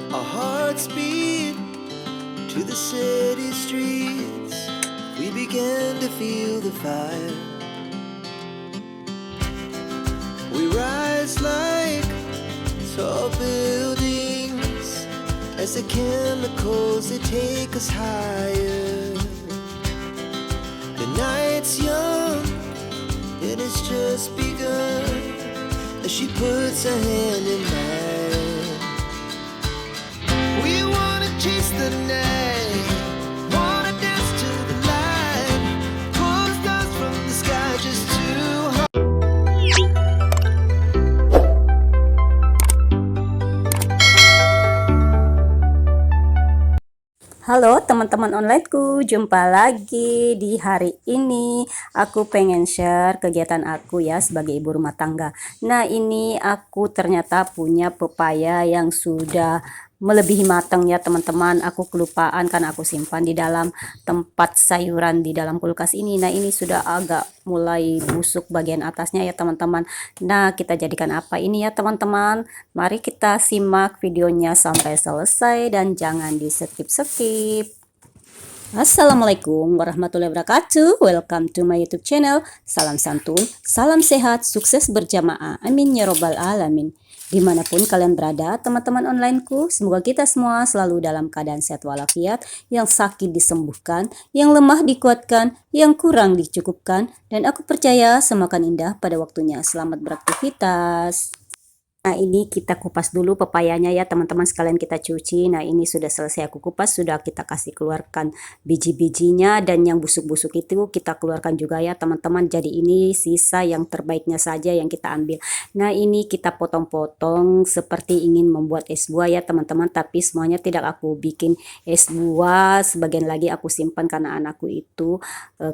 Our hearts beat to the city streets. We began to feel the fire. We rise like tall buildings as the chemicals they take us higher. The night's young and it's just begun as she puts her hand in mine. We wanna chase the night, wanna dance to the light, pull stars from the sky just too high. Halo teman-teman onlineku, jumpa lagi di hari ini. Aku pengen share kegiatan aku ya sebagai ibu rumah tangga. Nah, ini aku ternyata punya pepaya yang sudah melebihi matang ya teman-teman. Aku kelupaan karena aku simpan di dalam tempat sayuran di dalam kulkas ini. Nah, ini sudah agak mulai busuk bagian atasnya ya teman-teman. Nah, kita jadikan apa ini ya teman-teman? Mari kita simak videonya sampai selesai dan jangan di skip-skip. Assalamualaikum warahmatullahi wabarakatuh. Welcome to my YouTube channel. Salam santun, salam sehat, sukses berjamaah. Amin ya robbal alamin. Dimanapun kalian berada, teman-teman onlineku, semoga kita semua selalu dalam keadaan sehat walafiat, yang sakit disembuhkan, yang lemah dikuatkan, yang kurang dicukupkan, dan aku percaya semakan indah pada waktunya. Selamat beraktivitas. Nah, ini kita kupas dulu pepayanya ya teman-teman, sekalian kita cuci. Nah, ini sudah selesai aku kupas, sudah kita kasih keluarkan biji-bijinya, dan yang busuk-busuk itu kita keluarkan juga ya teman-teman. Jadi ini sisa yang terbaiknya saja yang kita ambil. Nah, ini kita potong-potong seperti ingin membuat es buah ya teman-teman, tapi semuanya tidak aku bikin es buah, sebagian lagi aku simpan karena anakku itu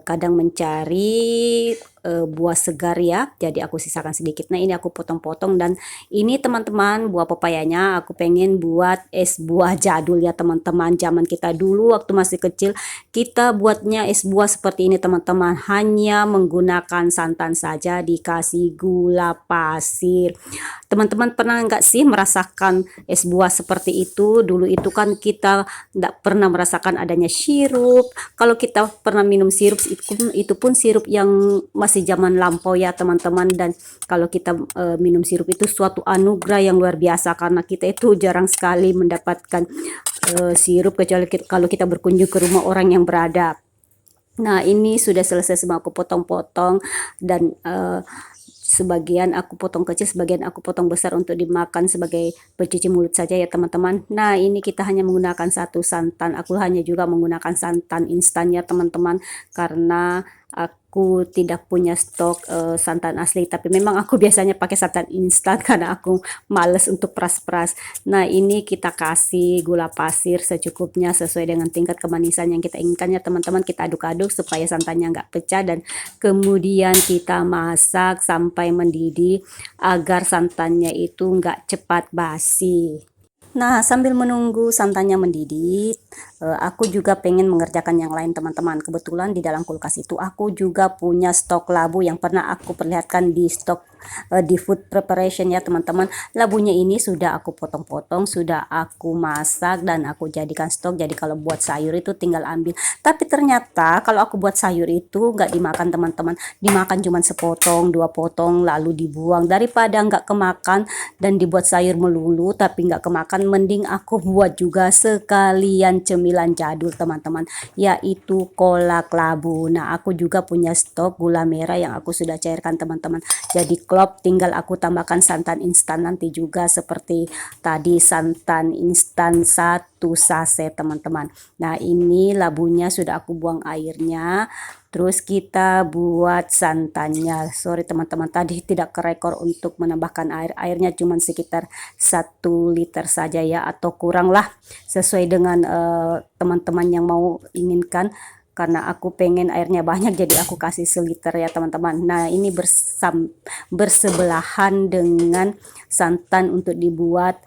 kadang mencari buah segar ya, jadi aku sisakan sedikit. Nah, ini aku potong-potong, dan ini teman-teman buah pepayanya aku pengen buat es buah jadul ya teman-teman. Zaman kita dulu waktu masih kecil, kita buatnya es buah seperti ini teman-teman, hanya menggunakan santan saja dikasih gula pasir. Teman-teman pernah nggak sih merasakan es buah seperti itu? Dulu itu kan kita nggak pernah merasakan adanya sirup. Kalau kita pernah minum sirup, itu pun sirup yang masih zaman lampau ya teman-teman. Dan kalau kita minum sirup itu suatu anugerah yang luar biasa, karena kita itu jarang sekali mendapatkan sirup, kecuali kalau kita berkunjung ke rumah orang yang berada. Nah, ini sudah selesai semua aku potong-potong, dan sebagian aku potong kecil, sebagian aku potong besar untuk dimakan sebagai pencuci mulut saja ya teman-teman. Nah, ini kita hanya menggunakan satu santan. Aku hanya juga menggunakan santan instan ya teman-teman, karena aku tidak punya stok santan asli, tapi memang aku biasanya pakai santan instan karena aku males untuk peras-peras. Nah, ini kita kasih gula pasir secukupnya sesuai dengan tingkat kemanisan yang kita inginkan ya teman-teman. Kita aduk-aduk supaya santannya nggak pecah, dan kemudian kita masak sampai mendidih agar santannya itu nggak cepat basi. Nah, sambil menunggu santannya mendidih, aku juga pengen mengerjakan yang lain teman-teman. Kebetulan di dalam kulkas itu aku juga punya stok labu yang pernah aku perlihatkan di stok di food preparation ya teman-teman. Labunya ini sudah aku potong-potong, sudah aku masak, dan aku jadikan stok. Jadi kalau buat sayur itu tinggal ambil. Tapi ternyata kalau aku buat sayur itu nggak dimakan teman-teman. Dimakan cuma sepotong, 2 potong, lalu dibuang. Daripada nggak kemakan dan dibuat sayur melulu tapi nggak kemakan, mending aku buat juga sekalian cemilan jadul teman-teman, yaitu kolak labu. Nah, aku juga punya stok gula merah yang aku sudah cairkan teman-teman. Jadi klop, tinggal aku tambahkan santan instan nanti juga seperti tadi, santan instan 1 saset teman-teman. Nah, ini labunya sudah aku buang airnya. Terus kita buat santannya. Sorry teman-teman, tadi tidak kerekor untuk menambahkan air. Airnya cuma sekitar 1 liter saja ya, atau kurang lah, sesuai dengan teman-teman yang mau inginkan. Karena aku pengen airnya banyak, jadi aku kasih 1 liter ya teman-teman. Nah, ini bersebelahan dengan santan untuk dibuat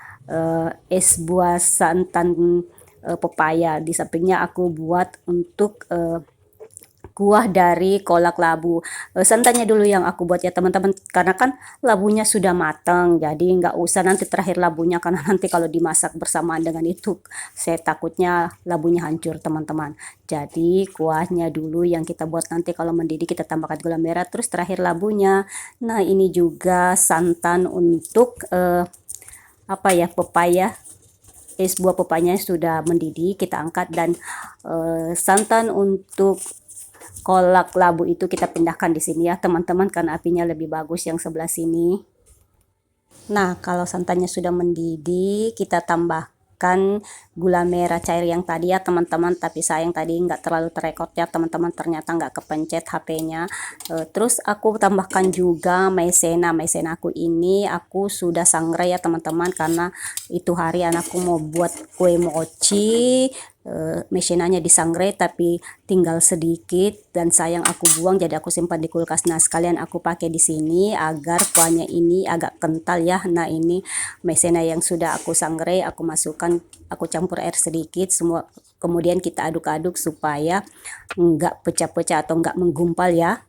es buah santan pepaya. Di sampingnya aku buat untuk kuah dari kolak labu. Santannya dulu yang aku buat ya teman-teman, karena kan labunya sudah matang, jadi nggak usah nanti terakhir labunya, karena nanti kalau dimasak bersamaan dengan itu saya takutnya labunya hancur teman-teman. Jadi kuahnya dulu yang kita buat, nanti kalau mendidih kita tambahkan gula merah, terus terakhir labunya. Nah ini juga santan untuk apa ya, pepaya. Buah pepayanya sudah mendidih, kita angkat, dan santan untuk kolak labu itu kita pindahkan di sini ya teman-teman, karena apinya lebih bagus yang sebelah sini. Nah kalau santannya sudah mendidih, kita tambahkan gula merah cair yang tadi ya teman-teman, tapi sayang tadi nggak terlalu terekod ya teman-teman, ternyata nggak kepencet HP-nya. Terus aku tambahkan juga maizena. Maizena aku ini aku sudah sangrai ya teman-teman, karena itu hari anakku mau buat kue mochi. Maizenanya disangrai tapi tinggal sedikit dan sayang aku buang, jadi aku simpan di kulkas. Nah sekalian aku pakai di sini agar kuahnya ini agak kental ya. Nah ini maizena yang sudah aku sangrai, aku masukkan, aku campur air sedikit semua, kemudian kita aduk-aduk supaya enggak pecah-pecah atau enggak menggumpal ya.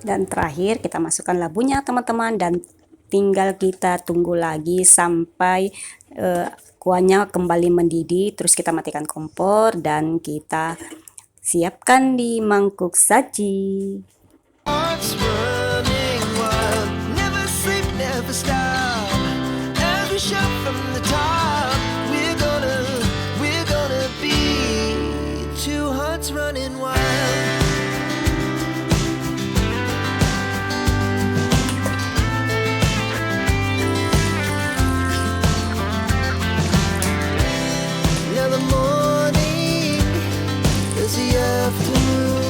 Dan terakhir kita masukkan labunya teman-teman, dan tinggal kita tunggu lagi sampai kuahnya kembali mendidih. Terus kita matikan kompor dan kita siapkan di mangkuk saji. Hearts running wild, never sleep, never stop. As we shout from the top, we're gonna be two hearts running wild. Now the morning is the afternoon.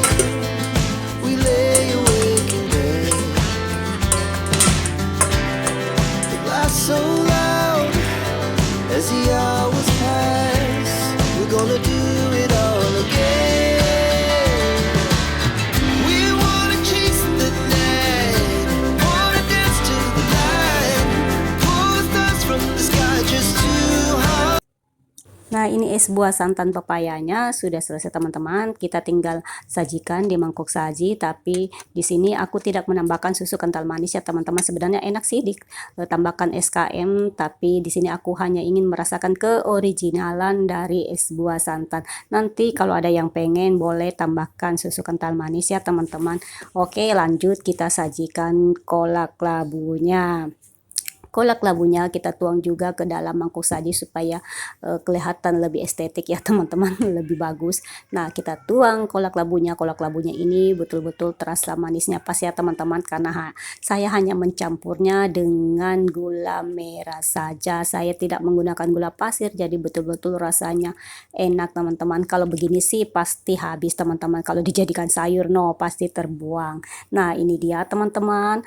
We lay awake in bed. The glass so loud as the hours pass. We're gonna do it all again. We wanna chase the night, wanna dance to the light, pull stars from the sky just too hard. Nah ini es buah santan pepayanya sudah selesai teman-teman, kita tinggal sajikan di mangkuk saji. Tapi di sini aku tidak menambahkan susu kental manis ya teman-teman. Sebenarnya enak sih ditambahkan SKM, tapi di sini aku hanya ingin merasakan keoriginalan dari es buah santan. Nanti kalau ada yang pengen boleh tambahkan susu kental manis ya teman-teman. Oke lanjut, kita sajikan kolak labunya. Kolak labunya kita tuang juga ke dalam mangkuk saji supaya kelihatan lebih estetik ya teman-teman, lebih bagus. Nah kita tuang kolak labunya. Kolak labunya ini betul-betul terasa manisnya pas ya teman-teman, karena saya hanya mencampurnya dengan gula merah saja. Saya tidak menggunakan gula pasir, jadi betul-betul rasanya enak teman-teman. Kalau begini sih pasti habis teman-teman, kalau dijadikan sayur no pasti terbuang. Nah ini dia teman-teman,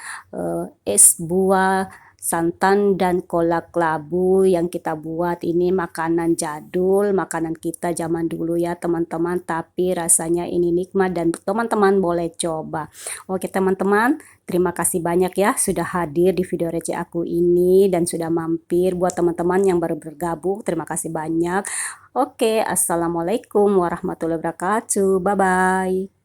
es buah santan dan kolak labu yang kita buat. Ini makanan jadul, makanan kita zaman dulu ya teman-teman, tapi rasanya ini nikmat dan teman-teman boleh coba. Oke teman-teman, terima kasih banyak ya sudah hadir di video receh aku ini dan sudah mampir. Buat teman-teman yang baru bergabung, terima kasih banyak. Oke, assalamualaikum warahmatullahi wabarakatuh, bye bye.